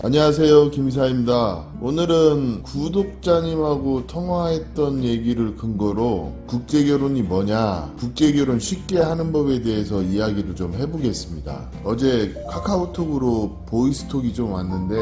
안녕하세요, 김이사입니다. 오늘은 구독자님하고 통화했던 얘기를 근거로 국제결혼이 뭐냐, 국제결혼 쉽게 하는 법에 대해서 이야기를 좀 해보겠습니다. 어제 카카오톡으로 보이스톡이 좀 왔는데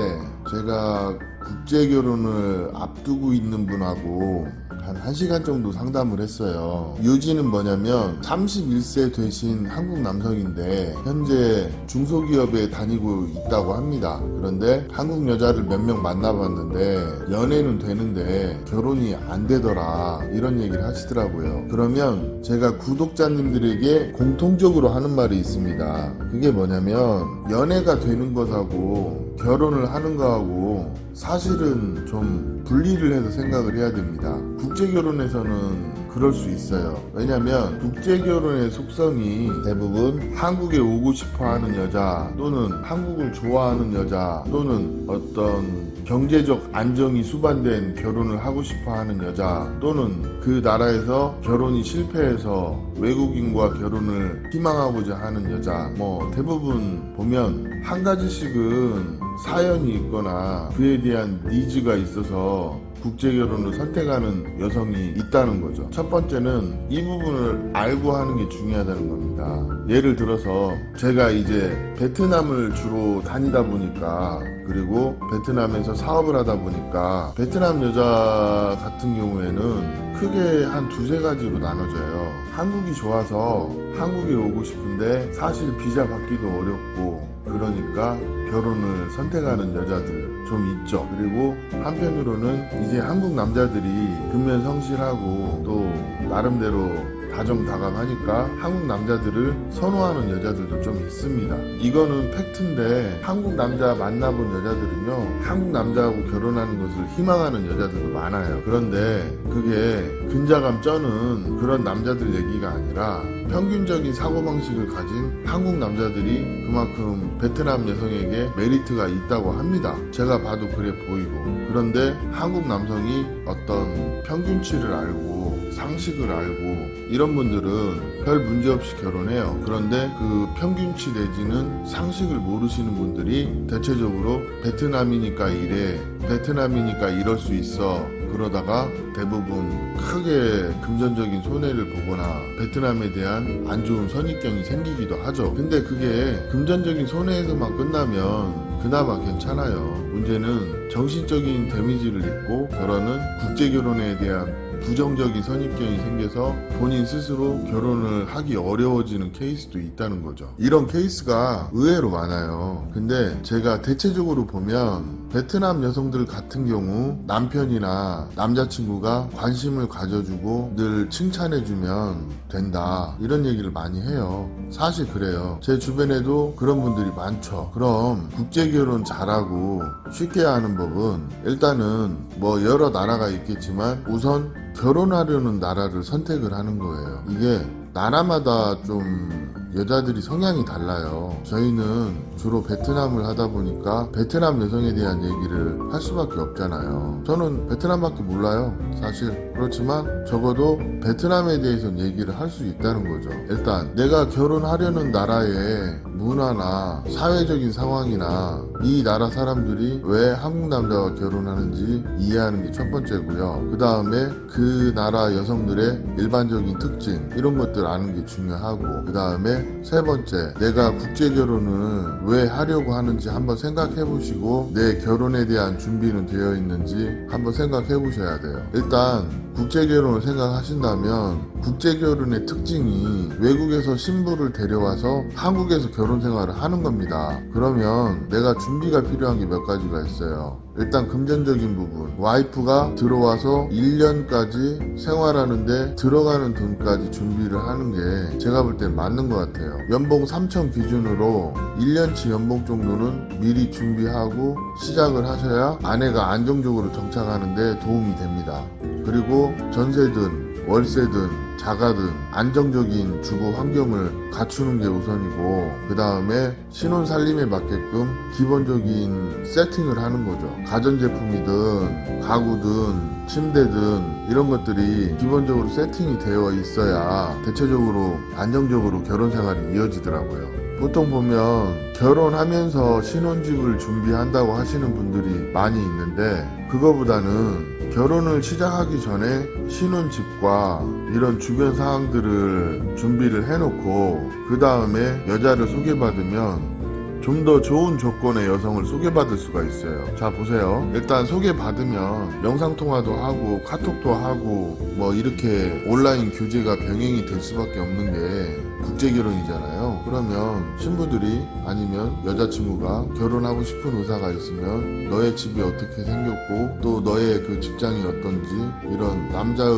제가 국제결혼을 앞두고 있는 분하고 한 1시간 정도 상담을 했어요. 요지는 뭐냐면 31세 되신 한국 남성인데 현재 중소기업에 다니고 있다고 합니다. 그런데 한국 여자를 몇 명 만나봤는데 연애는 되는데 결혼이 안 되더라, 이런 얘기를 하시더라고요. 그러면 제가 구독자님들에게 공통적으로 하는 말이 있습니다. 그게 뭐냐면 연애가 되는 것하고 결혼을 하는 거하고 사실은 좀 분리를 해서 생각을 해야 됩니다. 국제결혼에서는 그럴 수 있어요. 왜냐면 국제결혼의 속성이 대부분 한국에 오고 싶어 하는 여자, 또는 한국을 좋아하는 여자, 또는 어떤 경제적 안정이 수반된 결혼을 하고 싶어 하는 여자, 또는 그 나라에서 결혼이 실패해서 외국인과 결혼을 희망하고자 하는 여자, 대부분 보면 한 가지씩은 사연이 있거나 그에 대한 니즈가 있어서 국제결혼을 선택하는 여성이 있다는 거죠. 첫 번째는 이 부분을 알고 하는 게 중요하다는 겁니다. 예를 들어서 제가 이제 베트남을 주로 다니다 보니까, 그리고 베트남에서 사업을 하다 보니까 베트남 여자 같은 경우에는 크게 한 두세 가지로 나눠져요. 한국이 좋아서 한국에 오고 싶은데 사실 비자 받기도 어렵고 그러니까 결혼을 선택하는 여자들 좀 있죠. 그리고 한편으로는 이제 한국 남자들이 근면성실하고 또 나름대로 다정다감하니까 한국 남자들을 선호하는 여자들도 좀 있습니다. 이거는 팩트인데 한국 남자 만나본 여자들은요, 한국 남자하고 결혼하는 것을 희망하는 여자들도 많아요. 그런데 그게 근자감 쩌는 그런 남자들 얘기가 아니라 평균적인 사고방식을 가진 한국 남자들이 그만큼 베트남 여성에게 메리트가 있다고 합니다. 제가 봐도 그래 보이고. 그런데 한국 남성이 어떤 평균치를 알고 상식을 알고 이런 분들은 별 문제 없이 결혼해요. 그런데 그 평균치 내지는 상식을 모르시는 분들이 대체적으로 베트남이니까 이래, 베트남이니까 이럴 수 있어, 그러다가 대부분 크게 금전적인 손해를 보거나 베트남에 대한 안 좋은 선입견이 생기기도 하죠. 근데 그게 금전적인 손해에서만 끝나면 그나마 괜찮아요. 문제는 정신적인 데미지를 입고 결혼은 국제결혼에 대한 부정적인 선입견이 생겨서 본인 스스로 결혼을 하기 어려워지는 케이스도 있다는 거죠. 이런 케이스가 의외로 많아요. 근데 제가 대체적으로 보면 베트남 여성들 같은 경우 남편이나 남자친구가 관심을 가져주고 늘 칭찬해주면 된다, 이런 얘기를 많이 해요. 사실 그래요. 제 주변에도 그런 분들이 많죠. 그럼 국제결혼 잘하고 쉽게 하는 법은 일단은 여러 나라가 있겠지만 우선 결혼하려는 나라를 선택을 하는 거예요. 이게 나라마다 좀 여자들이 성향이 달라요. 저희는 주로 베트남을 하다 보니까 베트남 여성에 대한 얘기를 할 수밖에 없잖아요. 저는 베트남밖에 몰라요, 사실. 그렇지만 적어도 베트남에 대해서는 얘기를 할 수 있다는 거죠. 일단 내가 결혼하려는 나라의 문화나 사회적인 상황이나 이 나라 사람들이 왜 한국 남자와 결혼하는지 이해하는 게 첫 번째고요. 그 다음에 그 나라 여성들의 일반적인 특징, 이런 것들 아는 게 중요하고, 그 다음에 세 번째, 내가 국제결혼을 왜 하려고 하는지 한번 생각해 보시고 내 결혼에 대한 준비는 되어 있는지 한번 생각해 보셔야 돼요. 일단 국제결혼을 생각하신다면 국제결혼의 특징이 외국에서 신부를 데려와서 한국에서 결혼 생활을 하는 겁니다. 그러면 내가 준비가 필요한 게 몇 가지가 있어요. 일단 금전적인 부분, 와이프가 들어와서 1년까지 생활하는데 들어가는 돈까지 준비를 하는 게 제가 볼 땐 맞는 것 같아요. 연봉 3천 기준으로 1년치 연봉 정도는 미리 준비하고 시작을 하셔야 아내가 안정적으로 정착하는 데 도움이 됩니다. 그리고 전세든 월세든 자가든 안정적인 주거 환경을 갖추는 게 우선이고, 그 다음에 신혼 살림에 맞게끔 기본적인 세팅을 하는 거죠. 가전제품이든 가구든 침대든 이런 것들이 기본적으로 세팅이 되어 있어야 대체적으로 안정적으로 결혼 생활이 이어지더라고요. 보통 보면 결혼하면서 신혼집을 준비한다고 하시는 분들이 많이 있는데, 그거보다는 결혼을 시작하기 전에 신혼집과 이런 주변 사항들을 준비를 해놓고 그 다음에 여자를 소개받으면 좀 더 좋은 조건의 여성을 소개받을 수가 있어요. 자, 보세요. 일단 소개받으면 영상통화도 하고 카톡도 하고 뭐 이렇게 온라인 교제가 병행이 될 수밖에 없는 게 국제결혼이잖아요. 그러면 신부들이 아니면 여자친구가 결혼하고 싶은 의사가 있으면 너의 집이 어떻게 생겼고 또 너의 그 직장이 어떤지 이런 남자의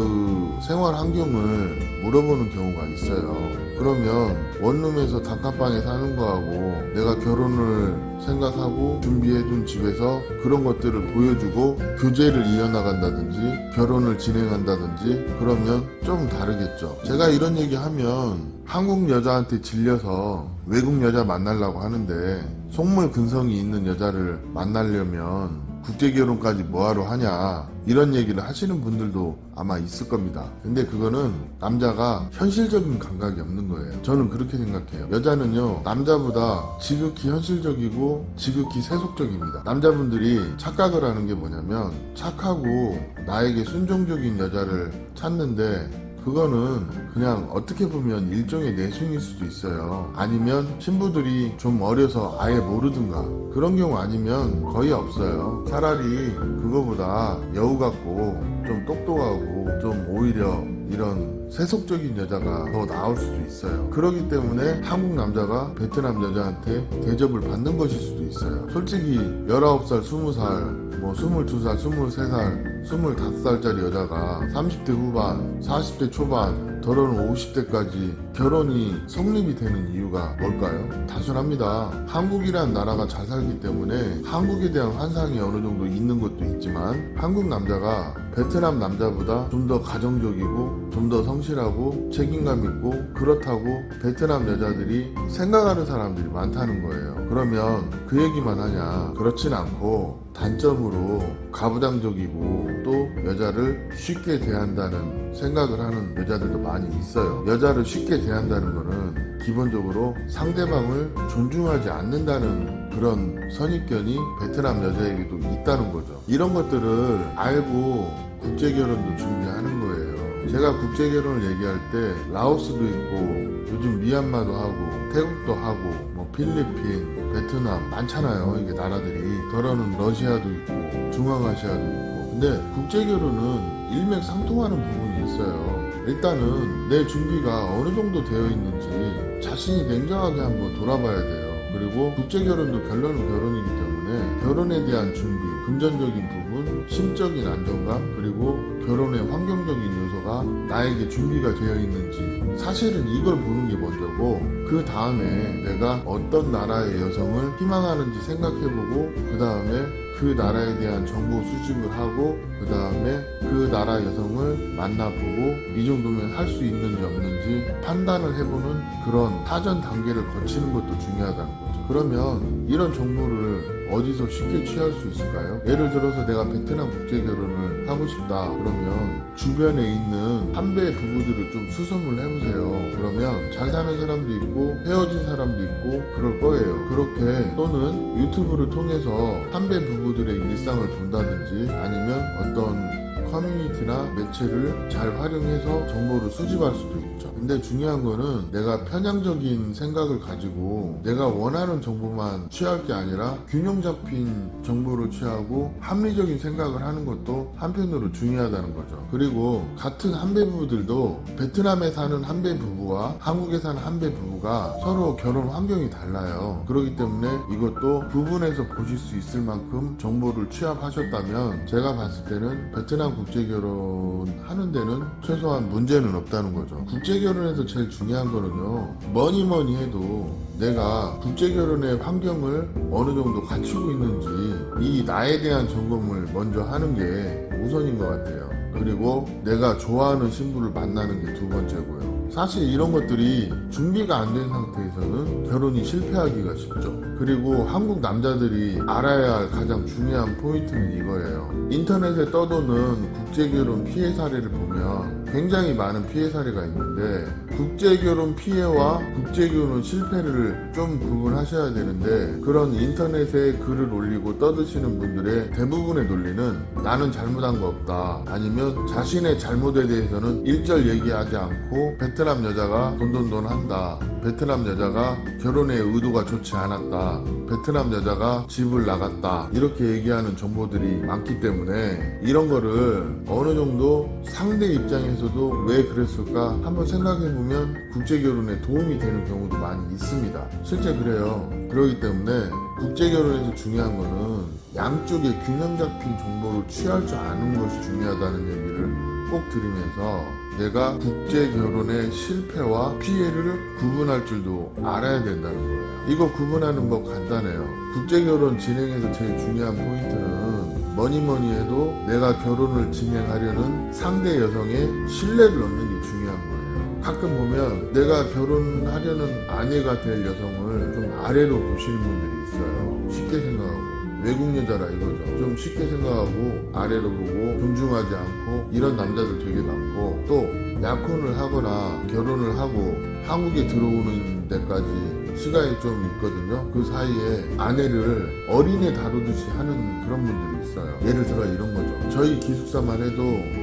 생활 환경을 물어보는 경우가 있어요. 그러면 원룸에서 단칸방에 사는 거하고 내가 결혼을 생각하고 준비해둔 집에서 그런 것들을 보여주고 교제를 이어나간다든지 결혼을 진행한다든지 그러면 좀 다르겠죠. 제가 이런 얘기 하면 한국 여자한테 질려서 외국 여자 만나려고 하는데 속물 근성이 있는 여자를 만나려면 국제결혼까지 뭐하러 하냐 이런 얘기를 하시는 분들도 아마 있을 겁니다. 근데 그거는 남자가 현실적인 감각이 없는 거예요. 저는 그렇게 생각해요. 여자는요 남자보다 지극히 현실적이고 지극히 세속적입니다. 남자분들이 착각을 하는 게 뭐냐면 착하고 나에게 순종적인 여자를 찾는데 그거는 그냥 어떻게 보면 일종의 내숭일 수도 있어요. 아니면 신부들이 좀 어려서 아예 모르든가 그런 경우 아니면 거의 없어요. 차라리 그거보다 여우 같고 좀 똑똑하고 좀 오히려 이런 세속적인 여자가 더 나올 수도 있어요. 그렇기 때문에 한국 남자가 베트남 여자한테 대접을 받는 것일 수도 있어요. 솔직히 19살, 20살, 뭐 22살, 23살, 25살짜리 여자가 30대 후반, 40대 초반, 더러는 50대까지 결혼이 성립이 되는 이유가 뭘까요? 단순합니다. 한국이란 나라가 잘 살기 때문에 한국에 대한 환상이 어느 정도 있는 것도 있지만 한국 남자가 베트남 남자보다 좀 더 가정적이고 좀 더 성실하고 책임감 있고 그렇다고 베트남 여자들이 생각하는 사람들이 많다는 거예요. 그러면 그 얘기만 하냐? 그렇진 않고 단점으로 가부장적이고 또 여자를 쉽게 대한다는 생각을 하는 여자들도 많이 있어요. 여자를 쉽게 대한다는 거는 기본적으로 상대방을 존중하지 않는다는 그런 선입견이 베트남 여자에게도 있다는 거죠. 이런 것들을 알고 국제결혼도 준비하는 거예요. 제가 국제결혼을 얘기할 때 라오스도 있고 요즘 미얀마도 하고 태국도 하고 뭐 필리핀, 베트남 많잖아요. 이게 나라들이 더러는 러시아도 있고 중앙아시아도 있고 근데 국제결혼은 일맥상통하는 부분이 있어요. 일단은 내 준비가 어느 정도 되어 있는지 자신이 냉정하게 한번 돌아봐야 돼요. 그리고 국제결혼도 결론은 결혼이기 때문에 결혼에 대한 준비, 금전적인 부분, 심적인 안정감, 그리고 결혼의 환경적인 요소가 나에게 준비가 되어 있는지 사실은 이걸 보는 게 먼저고 그 다음에 내가 어떤 나라의 여성을 희망하는지 생각해보고 그 다음에 그 나라에 대한 정보 수집을 하고 그 다음에 그 나라 여성을 만나보고 이 정도면 할 수 있는지 없는지 판단을 해보는 그런 사전 단계를 거치는 것도 중요하다는 거죠. 그러면 이런 정보를 어디서 쉽게 취할 수 있을까요? 예를 들어서 내가 베트남 국제결혼을 하고 싶다 그러면 주변에 있는 한배 부부들을 좀 수소문을 해보세요. 그러면 잘 사는 사람도 있고 헤어진 사람도 있고 그럴 거예요. 그렇게 또는 유튜브를 통해서 한배 부부들의 일상을 본다든지 아니면 어떤 커뮤니티나 매체를 잘 활용해서 정보를 수집할 수도 있죠. 근데 중요한 거는 내가 편향적인 생각을 가지고 내가 원하는 정보만 취할 게 아니라 균형 잡힌 정보를 취하고 합리적인 생각을 하는 것도 한편으로 중요하다는 거죠. 그리고 같은 한배 부부들도 베트남에 사는 한배 부부와 한국에 사는 한배 부부가 서로 결혼 환경이 달라요. 그렇기 때문에 이것도 부분에서 보실 수 있을 만큼 정보를 취합하셨다면 제가 봤을 때는 베트남 국제결혼 하는 데는 최소한 문제는 없다는 거죠. 국제결혼에서 제일 중요한 거는요, 뭐니 해도 내가 국제결혼의 환경을 어느 정도 갖추고 있는지 이 나에 대한 점검을 먼저 하는 게 우선인 것 같아요. 그리고 내가 좋아하는 신부를 만나는 게 두 번째고요. 사실 이런 것들이 준비가 안 된 상태에서는 결혼이 실패하기가 쉽죠. 그리고 한국 남자들이 알아야 할 가장 중요한 포인트는 이거예요. 인터넷에 떠도는 국제결혼 피해 사례를 보면 굉장히 많은 피해 사례가 있는데 국제결혼 피해와 국제결혼 실패를 좀 구분하셔야 되는데 그런 인터넷에 글을 올리고 떠드시는 분들의 대부분의 논리는 나는 잘못한 거 없다 아니면 자신의 잘못에 대해서는 일절 얘기하지 않고 베트남 여자가 돈돈돈 한다 베트남 여자가 결혼의 의도가 좋지 않았다 베트남 여자가 집을 나갔다 이렇게 얘기하는 정보들이 많기 때문에 이런 거를 어느 정도 상대 입장에서도 왜 그랬을까 한번 생각해보면 국제결혼에 도움이 되는 경우도 많이 있습니다. 실제 그래요. 그렇기 때문에 국제결혼에서 중요한 거는 양쪽의 균형 잡힌 정보를 취할 줄 아는 것이 중요하다는 얘기를 꼭 드리면서 내가 국제결혼의 실패와 피해를 구분할 줄도 알아야 된다는 거예요. 이거 구분하는 법 간단해요. 국제결혼 진행에서 제일 중요한 포인트는 뭐니 해도 내가 결혼을 진행하려는 상대 여성의 신뢰를 얻는 게 중요한 거예요. 가끔 보면 내가 결혼하려는 아내가 될 여성을 좀 아래로 보시는 분들이 있어요. 쉽게 생각하고 외국 여자라 이거죠. 좀 쉽게 생각하고 아래로 보고 존중하지 않고 이런 남자들 되게 많고 또 약혼을 하거나 결혼을 하고 한국에 들어오는 데까지 시간이 좀 있거든요. 그 사이에 아내를 어린애 다루듯이 하는 그런 분들이 있어요. 예를 들어 이런 거죠. 저희 기숙사만 해도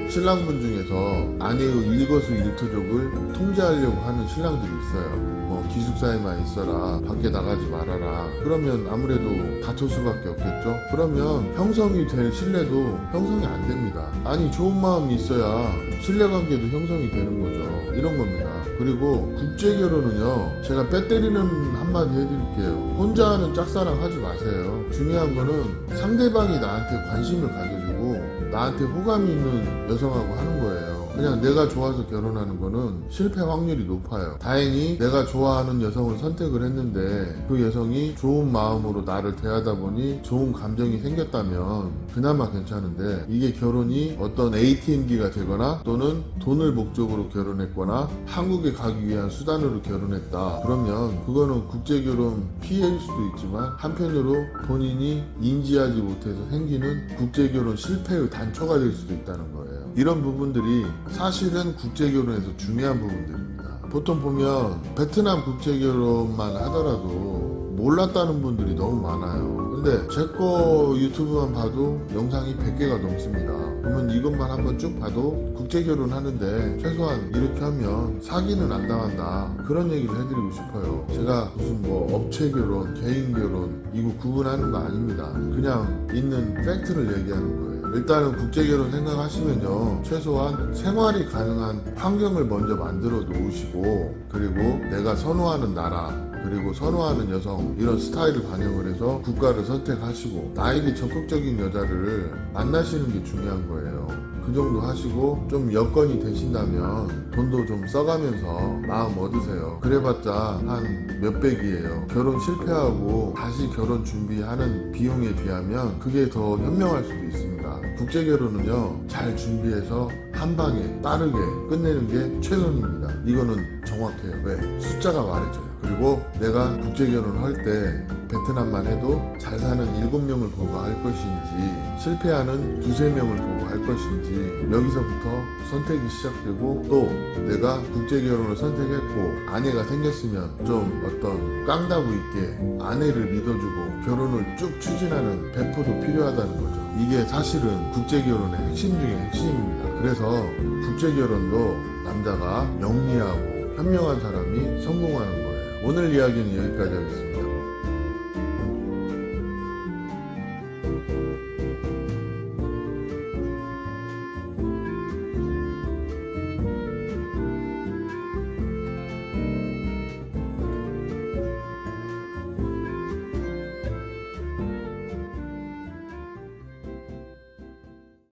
신랑분 중에서 아내의 일거수일투족을 통제하려고 하는 신랑들이 있어요. 뭐 기숙사에만 있어라 밖에 나가지 말아라 그러면 아무래도 다툴 수밖에 없겠죠. 그러면 형성이 될 신뢰도 형성이 안 됩니다. 아니 좋은 마음이 있어야 신뢰관계도 형성이 되는 거죠. 이런 겁니다. 그리고 국제결혼은요 제가 뼈 때리는 한마디 해드릴게요. 혼자 하는 짝사랑 하지 마세요. 중요한 거는 상대방이 나한테 관심을 가져주고 나한테 호감이 있는 여성하고 하는 거예요. 그냥 내가 좋아서 결혼하는 거는 실패 확률이 높아요. 다행히 내가 좋아하는 여성을 선택을 했는데 그 여성이 좋은 마음으로 나를 대하다 보니 좋은 감정이 생겼다면 그나마 괜찮은데 이게 결혼이 어떤 ATM기가 되거나 또는 돈을 목적으로 결혼했거나 한국에 가기 위한 수단으로 결혼했다 그러면 그거는 국제결혼 피해일 수도 있지만 한편으로 본인이 인지하지 못해서 생기는 국제결혼 실패의 단초가 될 수도 있다는 거예요. 이런 부분들이 사실은 국제결혼에서 중요한 부분들입니다. 보통 보면 베트남 국제결혼만 하더라도 몰랐다는 분들이 너무 많아요. 근데 제 거 유튜브만 봐도 영상이 100개가 넘습니다. 그러면 이것만 한번 쭉 봐도 국제결혼 하는데 최소한 이렇게 하면 사기는 안 당한다 그런 얘기를 해드리고 싶어요. 제가 무슨 뭐 업체결혼, 개인결혼 이거 구분하는 거 아닙니다. 그냥 있는 팩트를 얘기하는 거예요. 일단은 국제결혼 생각하시면요 최소한 생활이 가능한 환경을 먼저 만들어 놓으시고 그리고 내가 선호하는 나라 그리고 선호하는 여성 이런 스타일을 반영을 해서 국가를 선택하시고 나에게 적극적인 여자를 만나시는 게 중요한 거예요. 그 정도 하시고 좀 여건이 되신다면 돈도 좀 써가면서 마음 얻으세요. 그래봤자 한 몇백이에요. 결혼 실패하고 다시 결혼 준비하는 비용에 비하면 그게 더 현명할 수도 있습니다. 국제결혼은요 잘 준비해서 한 방에 빠르게 끝내는 게 최선입니다. 이거는 정확해요. 왜? 숫자가 말해줘요. 그리고 내가 국제결혼을 할 때 베트남만 해도 잘 사는 7명을 보고 할 것인지 실패하는 2~3명을 보고 할 것인지 여기서부터 선택이 시작되고 또 내가 국제결혼을 선택했고 아내가 생겼으면 좀 어떤 깡다구 있게 아내를 믿어주고 결혼을 쭉 추진하는 배포도 필요하다는 거죠. 이게 사실은 국제결혼의 핵심 중에 핵심입니다. 그래서 국제결혼도 남자가 영리하고 현명한 사람이 성공하는 거예요. 오늘 이야기는 여기까지 하겠습니다.